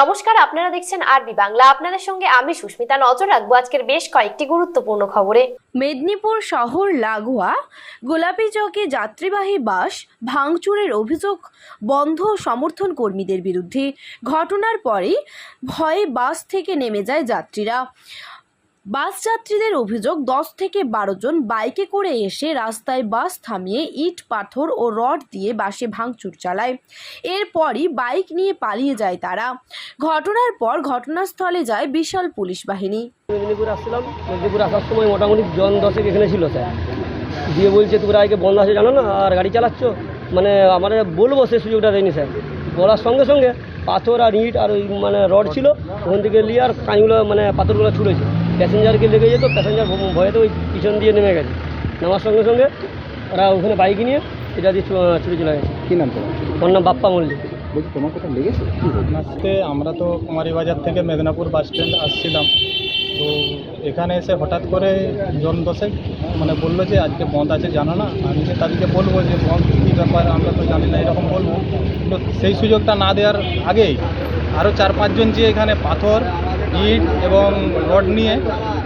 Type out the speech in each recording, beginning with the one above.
নমস্কার, আপনারা দেখছেন আরবি বাংলা। আপনাদের সঙ্গে আমি সুস্মিতা। নজর রাখবো আজকের বেশ কয়েকটি গুরুত্বপূর্ণ খবরে। মেদিনীপুর শহর লাগোয়া গোলাপী চকে যাত্রীবাহী বাস ভাঙচুরের অভিযোগ বন্ধ সমর্থন কর্মীদের বিরুদ্ধে। ঘটনার পরেই ভয়ে বাস থেকে নেমে যায় যাত্রীরা। বাস যাত্রীদের অভিযোগ 10 থেকে 12 জন বাইকে করে এসে রাস্তায় বাস থামিয়ে ইট পাথর ও রড দিয়ে বাসে ভাঙচুর চালায়। এরপরই বাইক নিয়ে পালিয়ে যায় তারা। ঘটনার পর ঘটনাস্থলে যায় বিশাল পুলিশ বাহিনী। মেদিনীপুর আসছিলাম, মেদিনীপুর আসার সময় মোটামুটি জন 10 এখানে ছিল স্যার। দিয়ে বলছে তোমরা আগে বন্ধ আছে জানো না, আর গাড়ি চালাচ্ছ, মানে আমাদের বলবো সেই সুযোগটা দেয়নি স্যার। বলার সঙ্গে সঙ্গে পাথর আর ইট আর ওই মানে রড ছিল, ওখান থেকে নিয়ে আর কাঁচগুলো মানে পাথরগুলো ছুঁড়েছে। প্যাসেঞ্জারকে লেগে যেত, প্যাসেঞ্জার ভয়েতে ওই পিছন দিয়ে নেমে গেছে। নামার সঙ্গে সঙ্গে ওরা ওখানে বাইক নিয়ে এটা দিয়ে ছুটে চলে গেছে। কী নাম তোমার? ওর নাম বাপ্পা মল্লিক। বলছি তোমার কোথাও লেগেছে? আজকে আমরা তো কুমারীবাজার থেকে মেদিনীপুর বাস স্ট্যান্ড আসছিলাম, তো এখানে এসে হঠাৎ করে জন 10 মানে বললো যে আজকে বন্ধ আছে জানো না। আমি যে তাদেরকে বলবো যে বন্ধ কী ব্যাপার, আমরা তো জানি না, এরকম বলবো। তো সেই সুযোগটা না দেওয়ার আগেই আরও 4-5 জন যে এখানে পাথর, ইট এবং রড নিয়ে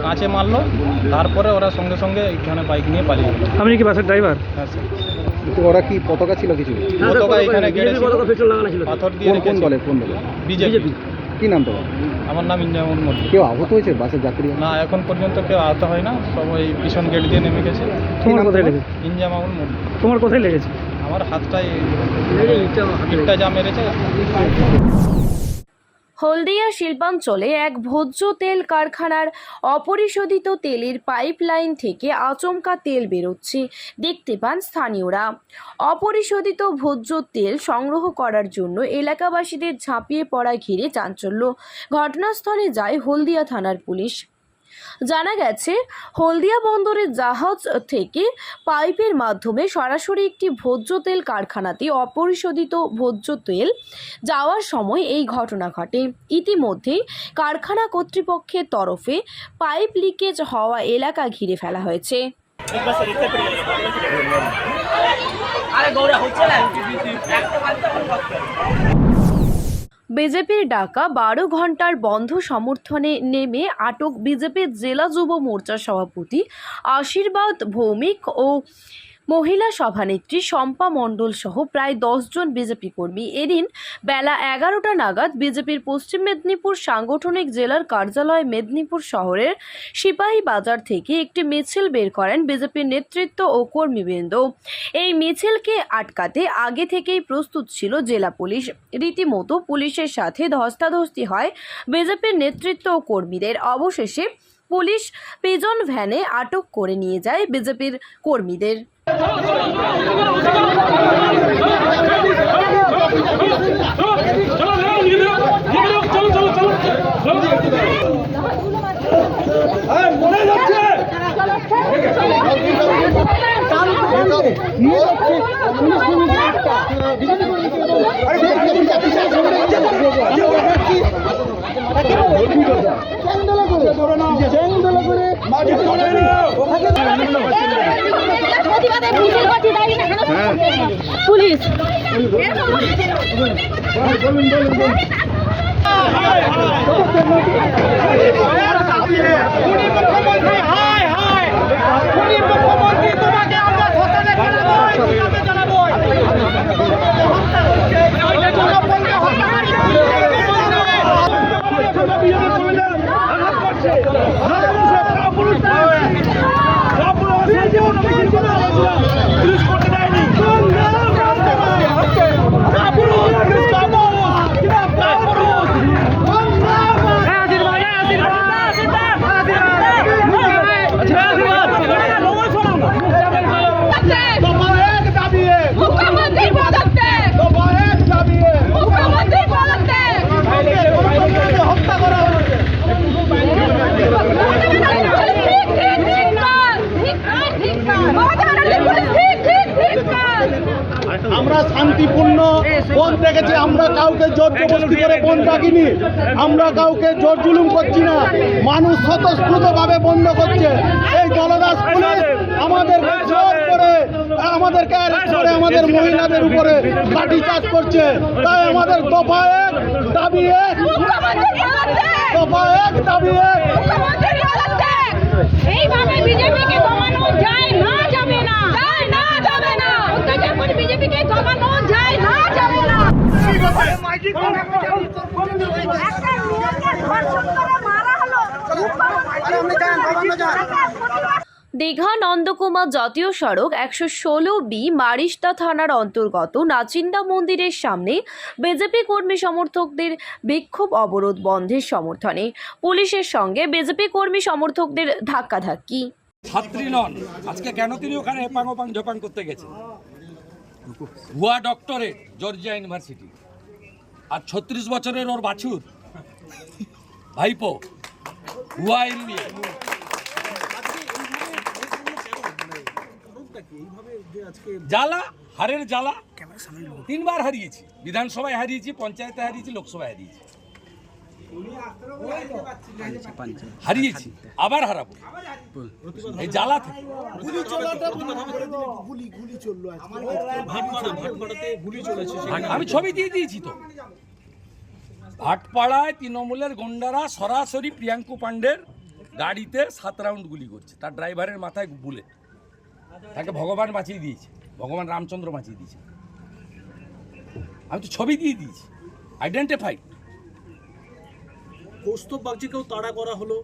কাঁচে মারলো। তারপরে ওরা সঙ্গে সঙ্গে এখানে বাইক নিয়ে পালিয়ে গেল। আপনি কি বাসের ড্রাইভার? হ্যাঁ স্যার। কিন্তু ওরা কি পতাকা ছিল কিছু? পতাকা এখানে গেড়েছিল, পাথর দিয়ে কোন রেখেছিল। দলের? কোন দলের? বিজেপি। কী নাম তোমার? আমার নাম ইঞ্জামুল মল্লিক। কেউ আহত হয়েছে বাসের যাত্রী? না, এখন পর্যন্ত কেউ আহত হয় না, সব ওই পিছন গেট দিয়ে নেমে গেছে। তোমার কোথায় লেগেছে? ইঞ্জামুল মল্লিক। তোমার কোথায় লেগেছে? আমার হাতটাই ইটটা যা মেরেছে। হলদিয়া শিল্পাঞ্চলে এক ভোজ্য তেল কারখানার অপরিশোধিত তেলের পাইপলাইন থেকে আচমকা তেল বেরোচ্ছে দেখতে পান স্থানীয়রা। অপরিশোধিত ভোজ্য তেল সংগ্রহ করার জন্য এলাকাবাসীদের ঝাঁপিয়ে পড়া ঘিরে চাঞ্চল্য। ঘটনাস্থলে যায় হলদিয়া থানার পুলিশ। জানা গেছে, হলদিয়া বন্দরের জাহাজ থেকে পাইপের মাধ্যমে সরাসরি একটি ভোজ্য তেল কারখানাতে অপরিশোধিত ভোজ্য তেল যাওয়ার সময় এই ঘটনা ঘটে। ইতিমধ্যেই কারখানা কর্তৃপক্ষের তরফে পাইপ লিকেজ হওয়া এলাকা ঘিরে ফেলা হয়েছে। বিজেপির ডাকা 12 ঘন্টার বন্ধ সমর্থনে নেমে আটক বিজেপির জেলা যুব মোর্চার সভাপতি আশীর্বাদ ভৌমিক ও মহিলা সভানেত্রী শম্পা মণ্ডল সহ প্রায় 10 জন বিজেপি কর্মী এদিন বেলা 11টা নাগাদ বিজেপির পশ্চিম মেদিনীপুর সাংগঠনিক জেলার কার্যালয় মেদিনীপুর শহরের সিপাহী বাজার থেকে একটি মিছিল বের করেন বিজেপির নেতৃত্ব ও কর্মীবৃন্দ। এই মিছিলকে আটকাতে আগে থেকেই প্রস্তুত ছিল জেলা পুলিশ। রীতিমতো পুলিশের সাথে ধস্তাধস্তি হয় বিজেপির নেতৃত্ব ও কর্মীদের। অবশেষে পুলিশ পিজন ভ্যানে আটক করে নিয়ে যায় বিজেপির কর্মীদের। পুলিশ আমরা শান্তিপূর্ণ বন্ধ রেখেছি। আমরা কাউকে জোর জবরদস্তি করে বন্ধ রাখিনি, আমরা কাউকে জোর জুলুম করছি না। মানুষ স্বতঃস্ফূর্তভাবে বন্ধ করছে। এই দলদাস পুলিশ আমাদের জোর করে আমাদেরকে অ্যারেস্ট করে আমাদের মহিলাদের উপরে লাঠিচার্জ করছে। তাই আমাদের দফা এক দাবি এক, দফা এক দাবি এক। এইভাবে বিজেপিকে দমানো যায় না, যাবে না, যায় না, যাবে না। অত্যাচার করে বিজেপিকে দমানো যায় না, যাবে না। একটা মেয়েকে ধর্ষণ করে মারা হলো। দীঘা নন্দকুমার জাতীয় সড়ক 116B মারিস্তা থানার অন্তর্গত নাচিন্দা মন্দিরের সামনে বিজেপি কর্মী সমর্থকদের বিক্ষোভ অবরোধ বন্ধের সমর্থনে পুলিশের সঙ্গে বিজেপি কর্মী সমর্থকদের ধাক্কাধাক্কি। ছাত্রী নন, আজকে কেন তিনি ওখানে এপাং ওপাং ঝোপাং করতে গেছেন? ভুয়া ডক্টরেট জর্জিয়া ইউনিভার্সিটি, আর 36 বছরের ওর বাছুর ভাইপো ভুয়া এমবিএ। জ্বালা, হারের জ্বালা। 3 বার হারিয়েছি, বিধানসভায় হারিয়েছি, পঞ্চায়েতে হারিয়েছি, লোকসভায় হারিয়েছি, হারিয়েছি, আবার হারাবো। এই জ্বালা থেকে আমি ছবি দিয়ে দিয়েছি তো। ভাটপাড়ায় তৃণমূলের গুন্ডারা সরাসরি প্রিয়াঙ্কু পাণ্ডের গাড়িতে 7 রাউন্ড গুলি করছে, তার ড্রাইভারের মাথায় বুলেট। তাকে ভগবান বাঁচিয়ে দিয়েছে, ভগবান রামচন্দ্র বাঁচিয়ে দিয়েছে। আমি তো ছবি দিয়ে দিয়েছি, আইডেন্টিফাইড। কৌস্তব বাগচিকেও তাড়া করা হলো।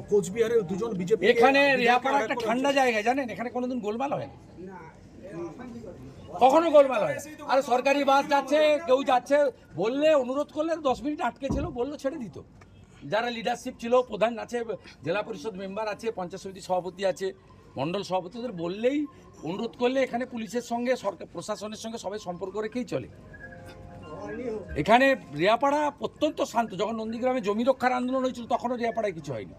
কোচবিহারের দুজন বিজেপি। এখানে রেয়াপাড়া একটা ঠান্ডা জায়গা, জানেন? এখানে কোনোদিন গোলমাল হয় না, কখনো গোলমাল হয় না। আর সরকারি বাস যাচ্ছে, কেউ যাচ্ছে, বললে অনুরোধ করলে 10 মিনিট আটকে ছিল, বললো ছেড়ে দিত। যারা লিডারশিপ ছিল, প্রধান আছে, জেলা পরিষদ মেম্বার আছে, পঞ্চায়েত সমিতি সভাপতি আছে, মণ্ডল সভাপতিদের বললেই, অনুরোধ করলে এখানে পুলিশের সঙ্গে সরকার প্রশাসনের সঙ্গে সবাই সম্পর্ক রেখেই চলে। এখানে রেয়াপাড়া অত্যন্ত শান্ত। যখন নন্দীগ্রামে জমি রক্ষার আন্দোলন হয়েছিল তখনও রেয়াপাড়ায় কিছু হয়নি।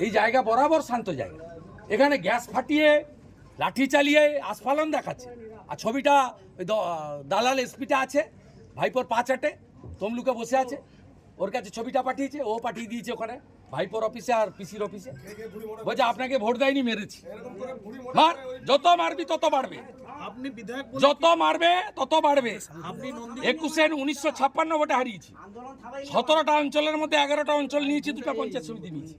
এই জায়গা বরাবর শান্ত জায়গা। এখানে গ্যাস ফাটিয়ে, লাঠি চালিয়ে আস্ফালন দেখাচ্ছে। আর ছবিটা ওই দালাল এসপিটা আছে, ভাইপোর পা চাটে তমলুকে বসে আছে, ওর কাছে ছবিটা পাঠিয়েছে, ও পাঠিয়ে দিয়েছে ওখানে ভাইপোর অফিসে আর পিসির অফিসে। বলছে আপনাকে ভোট দেয়নি, মেরেছি। মার, যত মারবি তত বাড়বে, যত মারবে তত বাড়বে। 1956 ভোটে হারিয়েছি, 17টা অঞ্চলের মধ্যে 11টা অঞ্চল নিয়েছি, 2টা পঞ্চায়েত সমিতি নিয়েছি।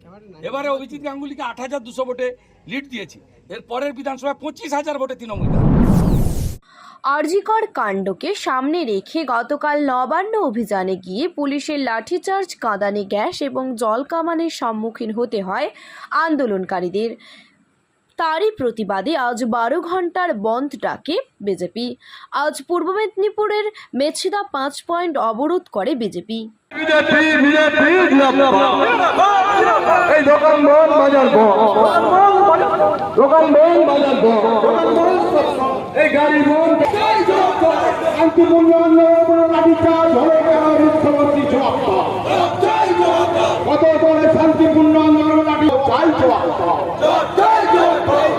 এবারে অভিজিৎ গাঙ্গুলিকে 8,200 ভোটে লিড দিয়েছি। এর পরের বিধানসভায় 25,000 ভোটে তৃণমূল। আরজিকর কাণ্ডকে সামনে রেখে গতকাল নবান্ন অভিযানে গিয়ে পুলিশের লাঠিচার্জ, কাঁদানে গ্যাস এবং জল কামানের সম্মুখীন হতে হয় আন্দোলনকারীদের। তারই প্রতিবাদে আজ 12 ঘন্টার বন্ধ ডাকে বিজেপি। আজ পূর্ব মেদিনীপুরের মেছিদা 5 পয়েন্ট অবরোধ করে বিজেপি। এই দোকান বন্ধ, বাজার বন্ধ, দোকান বন্ধ, বাজার বন্ধ, এই গাড়ি বন্ধ। শান্তিপূর্ণ আন্দোলন লাঠিচার্জ হলে মুখ্যমন্ত্রী জবাব কত বলে শান্তিপূর্ণ আন্দোলন লাঠিচার্জ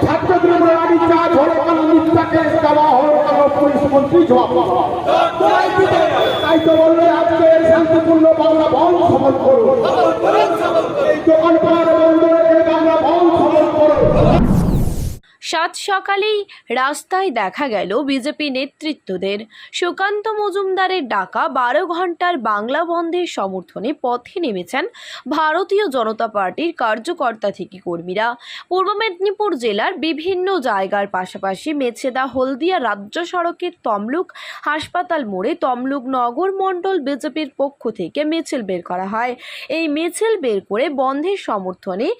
ছাত্রদের উপরে লাঠিচার্জ হলে কেন মিথ্যা কেস দেওয়া হল, কেন পুলিশ মন্ত্রী জবাব। তাই তো বললে আজকে শান্তিপূর্ণ বাংলা বন্ধ সফল করুন, এই দোকানপাট বন্ধ রেখে বাংলা বন্ধ সফল করুন। সাত সকালেই রাস্তায় দেখা গেল বিজেপি নেতৃত্বদের। সুকান্ত মজুমদারের ডাকা 12 ঘন্টার বাংলা বন্ধের সমর্থনে পথে নেমেছেন ভারতীয় জনতা পার্টির কার্যকর্তা থেকে কর্মীরা। পূর্ব মেদিনীপুর জেলার বিভিন্ন জায়গার পাশাপাশি মেছেদা হলদিয়া রাজ্য সড়কের তমলুক হাসপাতাল মোড়ে তমলুক নগর মণ্ডল বিজেপির পক্ষ থেকে মিছিল বের করা হয়। এই মিছিল বের করে বন্ধের সমর্থনে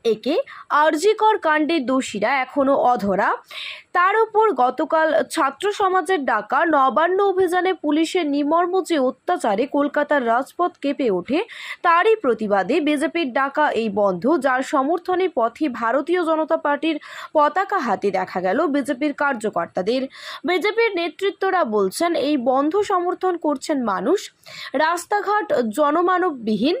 একে আরজিকর কাণ্ডের দোষীরা এখনও অধরা। তার উপর গতকাল ছাত্র সমাজের ডাকা নবান্ন অভিযানে পুলিশের নির্মম যে অত্যাচারে কলকাতার রাজপথ কেঁপে ওঠে, তারই প্রতিবাদে বিজেপির ডাকা এই বন্ধ, যার সমর্থনে পথে ভারতীয় জনতা পার্টির পতাকা হাতে দেখা গেল বিজেপির কার্যকর্তাদের। বিজেপির নেতৃত্বরা বলছেন এই বন্ধ সমর্থন করছেন মানুষ। রাস্তাঘাট জনমানববিহীন,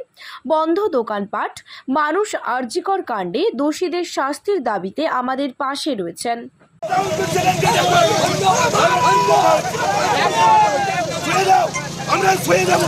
বন্ধ দোকানপাট, মানুষ আরজিকর কাণ্ডে দোষীদের শাস্তির দাবিতে আমাদের পাশে রয়েছেন। আমরা শুয়ে যাব।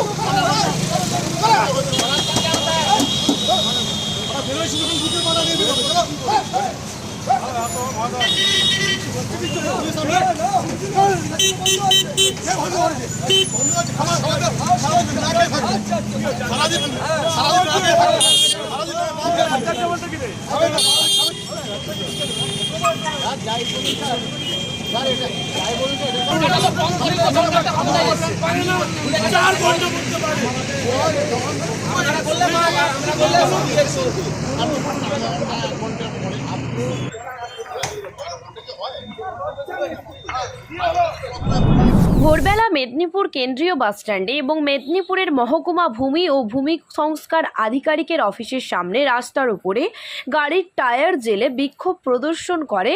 ভোরবেলা মেদিনীপুর কেন্দ্রীয় বাসস্ট্যান্ডে এবং মেদিনীপুরের মহকুমা ভূমি ও ভূমি সংস্কার আধিকারিকের অফিসের সামনে রাস্তার উপরে গাড়ির টায়ার জেলে বিক্ষোভ প্রদর্শন করে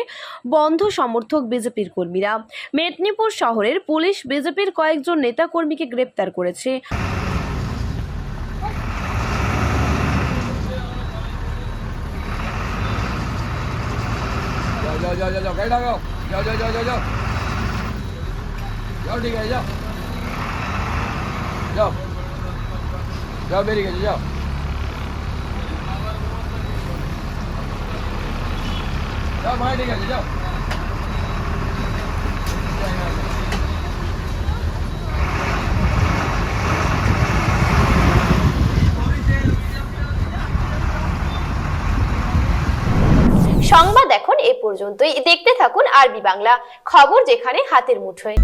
বন্ধ সমর্থক বিজেপির কর্মীরা। মেদিনীপুর শহরের পুলিশ বিজেপির কয়েকজন নেতাকর্মীকে গ্রেপ্তার করেছে। जाओ गाड़ी लगाओ, जाओ जाओ ठीक है, जाओ मेरी गाड़ी जाओ भाई ठीक है जाओ। সংবাদ এখন এ পর্যন্তই। দেখতে থাকুন আরবি বাংলা, খবর যেখানে হাতের মুঠোয়।